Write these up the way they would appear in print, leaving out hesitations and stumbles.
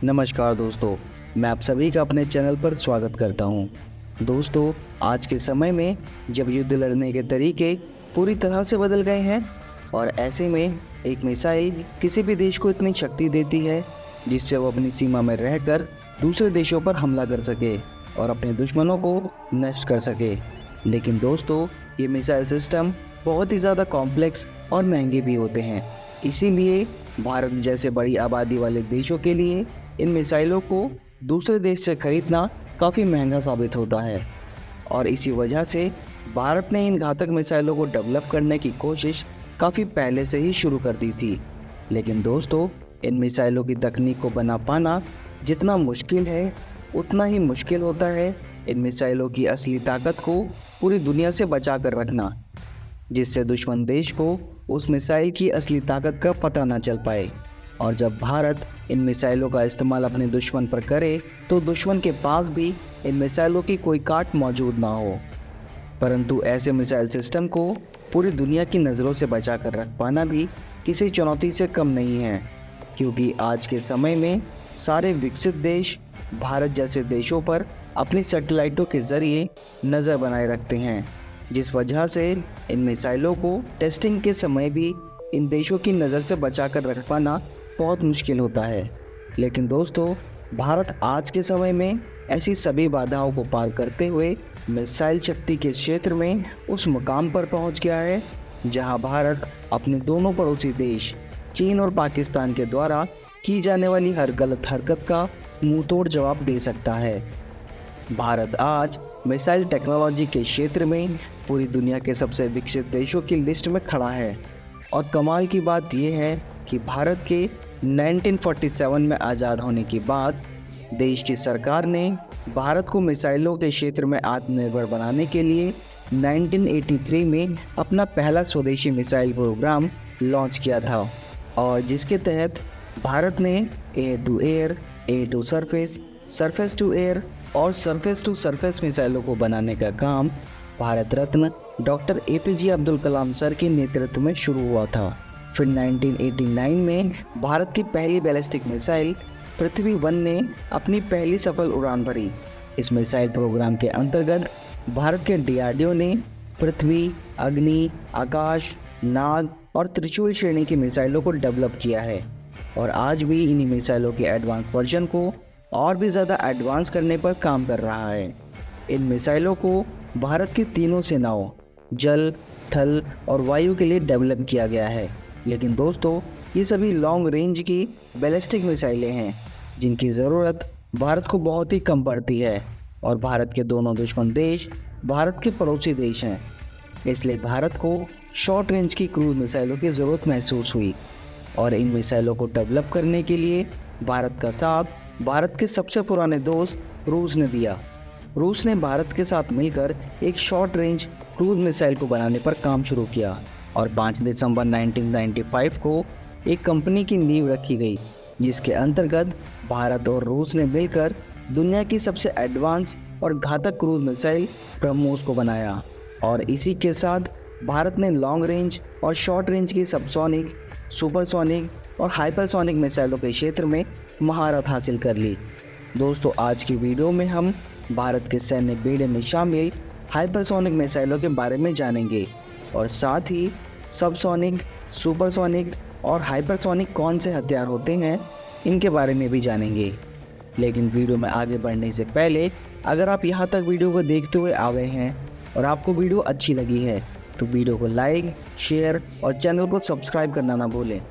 नमस्कार दोस्तों, मैं आप सभी का अपने चैनल पर स्वागत करता हूं। दोस्तों, आज के समय में जब युद्ध लड़ने के तरीके पूरी तरह से बदल गए हैं और ऐसे में एक मिसाइल किसी भी देश को इतनी शक्ति देती है जिससे वो अपनी सीमा में रहकर दूसरे देशों पर हमला कर सके और अपने दुश्मनों को नष्ट कर सके। लेकिन दोस्तों, ये मिसाइल सिस्टम बहुत ही ज़्यादा कॉम्प्लेक्स और महंगे भी होते हैं। इसीलिए भारत जैसे बड़ी आबादी वाले देशों के लिए इन मिसाइलों को दूसरे देश से खरीदना काफ़ी महंगा साबित होता है और इसी वजह से भारत ने इन घातक मिसाइलों को डेवलप करने की कोशिश काफ़ी पहले से ही शुरू कर दी थी। लेकिन दोस्तों, इन मिसाइलों की तकनीक को बना पाना जितना मुश्किल है उतना ही मुश्किल होता है इन मिसाइलों की असली ताकत को पूरी दुनिया से बचा कर रखना, जिससे दुश्मन देश को उस मिसाइल की असली ताकत का पता ना चल पाए। और जब भारत इन मिसाइलों का इस्तेमाल अपने दुश्मन पर करे तो दुश्मन के पास भी इन मिसाइलों की कोई काट मौजूद ना हो। परंतु ऐसे मिसाइल सिस्टम को पूरी दुनिया की नज़रों से बचा कर रख पाना भी किसी चुनौती से कम नहीं है, क्योंकि आज के समय में सारे विकसित देश भारत जैसे देशों पर अपनी सैटेलाइटों के ज़रिए नज़र बनाए रखते हैं, जिस वजह से इन मिसाइलों को टेस्टिंग के समय भी इन देशों की नज़र से बचा कर रख पाना बहुत मुश्किल होता है। लेकिन दोस्तों, भारत आज के समय में ऐसी सभी बाधाओं को पार करते हुए मिसाइल शक्ति के क्षेत्र में उस मुकाम पर पहुंच गया है जहां भारत अपने दोनों पड़ोसी देश चीन और पाकिस्तान के द्वारा की जाने वाली हर गलत हरकत का मुंहतोड़ जवाब दे सकता है। भारत आज मिसाइल टेक्नोलॉजी के क्षेत्र में पूरी दुनिया के सबसे विकसित देशों की लिस्ट में खड़ा है और कमाल की बात यह है कि भारत के 1947 में आज़ाद होने के बाद देश की सरकार ने भारत को मिसाइलों के क्षेत्र में आत्मनिर्भर बनाने के लिए 1983 में अपना पहला स्वदेशी मिसाइल प्रोग्राम लॉन्च किया था और जिसके तहत भारत ने air to air, air to surface, surface to air और सरफेस टू सरफेस मिसाइलों को बनाने का काम Bharat Ratna doctor APJ Abdul Kalam sir के नेतृत्व में शुरू हुआ था। फिर 1989 में भारत की पहली बैलिस्टिक मिसाइल पृथ्वी 1 ने अपनी पहली सफल उड़ान भरी। इस मिसाइल प्रोग्राम के अंतर्गत भारत के DRDO ने पृथ्वी, अग्नि, आकाश, नाग और त्रिशूल श्रेणी की मिसाइलों को डेवलप किया है और आज भी इन्हीं मिसाइलों के एडवांस वर्जन को और भी ज़्यादा एडवांस करने पर काम कर रहा है। इन मिसाइलों को भारत की तीनों सेनाओं जल, थल और वायु के लिए डेवलप किया गया है। लेकिन दोस्तों, ये सभी लॉन्ग रेंज की बैलिस्टिक मिसाइलें हैं जिनकी ज़रूरत भारत को बहुत ही कम पड़ती है और भारत के दोनों दुश्मन देश भारत के पड़ोसी देश हैं। इसलिए भारत को शॉर्ट रेंज की क्रूज मिसाइलों की ज़रूरत महसूस हुई और इन मिसाइलों को डेवलप करने के लिए भारत का साथ भारत के सबसे पुराने दोस्त रूस ने दिया। रूस ने भारत के साथ मिलकर एक शॉर्ट रेंज क्रूज मिसाइल को बनाने पर काम शुरू किया और 5 दिसंबर 1995 को एक कंपनी की नींव रखी गई जिसके अंतर्गत भारत और रूस ने मिलकर दुनिया की सबसे एडवांस और घातक क्रूज मिसाइल ब्रह्मोस को बनाया और इसी के साथ भारत ने लॉन्ग रेंज और शॉर्ट रेंज की सबसोनिक, सुपरसोनिक और हाइपरसोनिक मिसाइलों के क्षेत्र में महारत हासिल कर ली। दोस्तों, आज की वीडियो में हम भारत के सैन्य बेड़े में शामिल हाइपरसोनिक मिसाइलों के बारे में जानेंगे और साथ ही सबसोनिक, सुपरसोनिक और हाइपरसोनिक कौन से हथियार होते हैं इनके बारे में भी जानेंगे। लेकिन वीडियो में आगे बढ़ने से पहले अगर आप यहाँ तक वीडियो को देखते हुए आ गए हैं और आपको वीडियो अच्छी लगी है तो वीडियो को लाइक, शेयर और चैनल को सब्सक्राइब करना ना भूलें।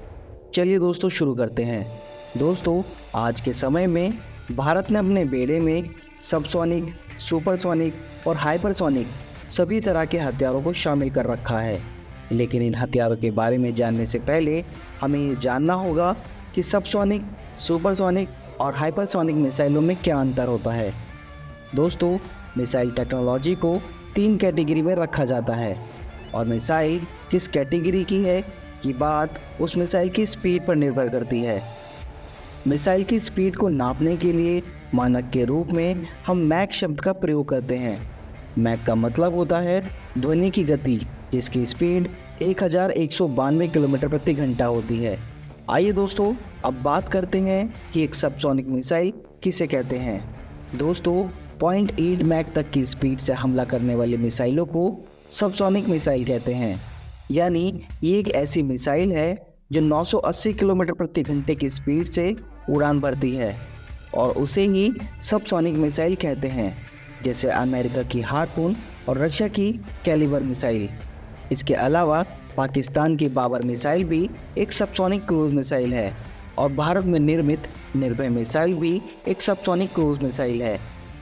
चलिए दोस्तों, शुरू करते हैं। दोस्तों, आज के समय में भारत ने अपने बेड़े में सबसोनिक, सुपरसोनिक और हाइपरसोनिक सभी तरह के हथियारों को शामिल कर रखा है। लेकिन इन हथियारों के बारे में जानने से पहले हमें ये जानना होगा कि सबसोनिक, सुपरसोनिक और हाइपरसोनिक मिसाइलों में क्या अंतर होता है। दोस्तों, मिसाइल टेक्नोलॉजी को 3 कैटेगरी में रखा जाता है और मिसाइल किस कैटेगरी की है की बात उस मिसाइल की स्पीड पर निर्भर करती है। मिसाइल की स्पीड को नापने के लिए मानक के रूप में हम मैक शब्द का प्रयोग करते हैं। मैक का मतलब होता है ध्वनि की गति, जिसकी स्पीड 1192 किलोमीटर प्रति घंटा होती है। आइए दोस्तों, अब बात करते हैं कि एक सबसोनिक मिसाइल किसे कहते हैं। दोस्तों, 0.8 मैक तक की स्पीड से हमला करने वाली मिसाइलों को सबसोनिक मिसाइल कहते हैं। यानी ये एक ऐसी मिसाइल है जो 980 किलोमीटर प्रति घंटे की स्पीड से उड़ान भरती है और उसे ही सबसोनिक मिसाइल कहते हैं, जैसे अमेरिका की हार्पून और रशिया की कैलिबर मिसाइल। इसके अलावा पाकिस्तान की बाबर मिसाइल भी एक सबसोनिक क्रूज मिसाइल है और भारत में निर्मित निर्भय मिसाइल भी एक सबसोनिक क्रूज मिसाइल है।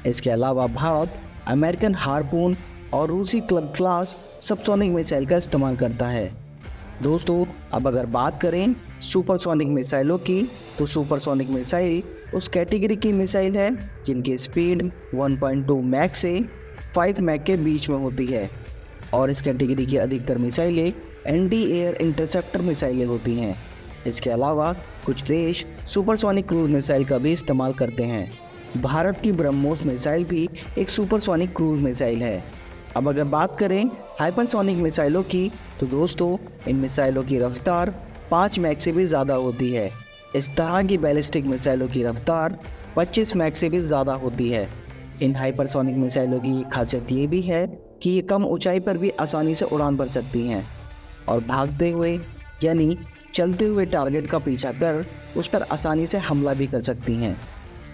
इसके अलावा भारत अमेरिकन हार्पून और रूसी क्लब क्लास सबसोनिक मिसाइल का इस्तेमाल करता है। दोस्तों, अब अगर बात करें सुपरसोनिक मिसाइलों की, तो सुपरसोनिक मिसाइल उस कैटेगरी की मिसाइल है जिनकी स्पीड 1.2 मैक से 5 मैक के बीच में होती है और इस कैटेगरी की अधिकतर मिसाइलें एंटी एयर इंटरसेप्टर मिसाइलें होती हैं। इसके अलावा कुछ देश सुपरसोनिक क्रूज मिसाइल का भी इस्तेमाल करते हैं। भारत की ब्रह्मोस मिसाइल भी एक सुपरसोनिक क्रूज मिसाइल है। अब अगर बात करें हाइपरसोनिक मिसाइलों की, तो दोस्तों इन मिसाइलों की रफ्तार 5 मैक से भी ज़्यादा होती है। इस तरह की बैलिस्टिक मिसाइलों की रफ्तार 25 मैक से भी ज़्यादा होती है। इन हाइपरसोनिक मिसाइलों की खासियत ये भी है कि ये कम ऊंचाई पर भी आसानी से उड़ान भर सकती हैं और भागते हुए यानी चलते हुए टारगेट का पीछा कर उस पर आसानी से हमला भी कर सकती हैं।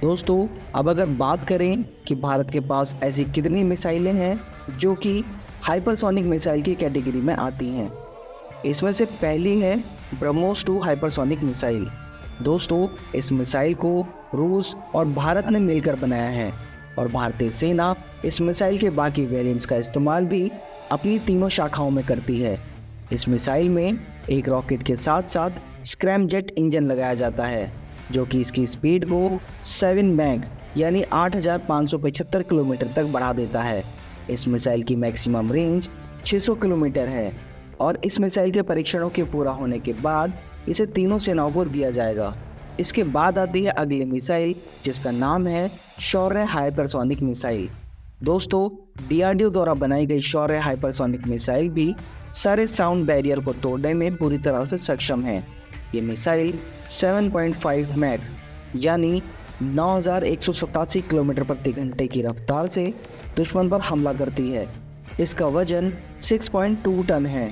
दोस्तों, अब अगर बात करें कि भारत के पास ऐसी कितनी मिसाइलें हैं जो कि हाइपरसोनिक मिसाइल की कैटेगरी में आती हैं, इसमें से पहली है ब्रह्मोस 2 हाइपरसोनिक मिसाइल। दोस्तों, इस मिसाइल को रूस और भारत ने मिलकर बनाया है और भारतीय सेना इस मिसाइल के बाकी वेरिएंट्स का इस्तेमाल भी अपनी तीनों शाखाओं में करती है। इस मिसाइल में एक रॉकेट के साथ साथ स्क्रैमजेट इंजन लगाया जाता है जो कि इसकी स्पीड को 7 मैक यानी 8575 किलोमीटर तक बढ़ा देता है। इस मिसाइल की मैक्सिमम रेंज 600 किलोमीटर है और इस मिसाइल के परीक्षणों के पूरा होने के बाद इसे तीनों सेनाओं को दिया जाएगा। इसके बाद आती है अगली मिसाइल जिसका नाम है शौर्य हाइपरसोनिक मिसाइल। दोस्तों, DRDO द्वारा बनाई गई शौर्य हाइपरसोनिक मिसाइल भी सारे साउंड बैरियर को तोड़ने में पूरी तरह से सक्षम है। ये मिसाइल 7.5 मैक यानी 9187 किलोमीटर प्रति घंटे की रफ्तार से दुश्मन पर हमला करती है। इसका वजन 6.2 टन है।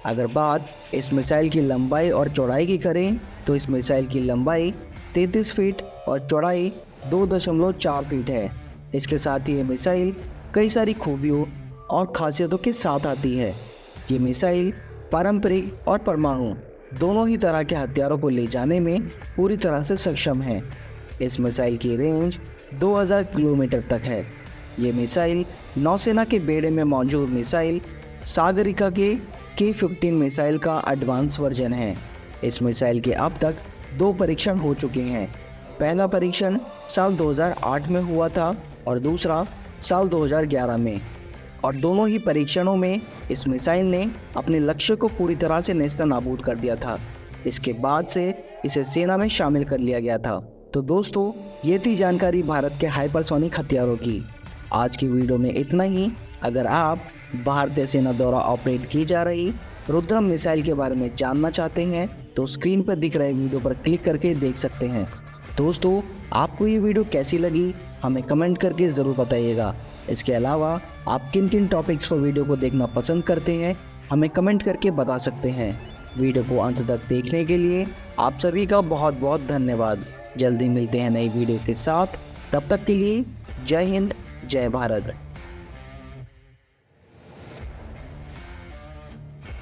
अगर बात इस मिसाइल की लंबाई और चौड़ाई की करें तो इस मिसाइल की लंबाई 33 फीट और चौड़ाई 2.4 फीट है। इसके साथ ही ये मिसाइल कई सारी खूबियों और खासियतों के साथ आती है। ये मिसाइल पारंपरिक और परमाणु दोनों ही तरह के हथियारों को ले जाने में पूरी तरह से सक्षम है। इस मिसाइल की रेंज 2000 किलोमीटर तक है। ये मिसाइल नौसेना के बेड़े में मौजूद मिसाइल सागरिका के K-15 मिसाइल का एडवांस वर्जन है। इस मिसाइल के अब तक 2 परीक्षण हो चुके हैं। पहला परीक्षण साल 2008 में हुआ था और दूसरा साल 2011 में, और दोनों ही परीक्षणों में इस मिसाइल ने अपने लक्ष्य को पूरी तरह से नेस्तनाबूद कर दिया था। इसके बाद से इसे सेना में शामिल कर लिया गया था। तो दोस्तों, ये थी जानकारी भारत के हाइपरसोनिक हथियारों की। आज की वीडियो में इतना ही। अगर आप भारतीय सेना द्वारा ऑपरेट की जा रही रुद्रम मिसाइल के बारे में जानना चाहते हैं तो स्क्रीन पर दिख रहे वीडियो पर क्लिक करके देख सकते हैं। दोस्तों, आपको ये वीडियो कैसी लगी हमें कमेंट करके ज़रूर बताइएगा। इसके अलावा आप किन किन टॉपिक्स पर वीडियो को देखना पसंद करते हैं हमें कमेंट करके बता सकते हैं। वीडियो को अंत तक देखने के लिए आप सभी का बहुत बहुत धन्यवाद। जल्दी मिलते हैं नई वीडियो के साथ। तब तक के लिए जय हिंद, जय भारत।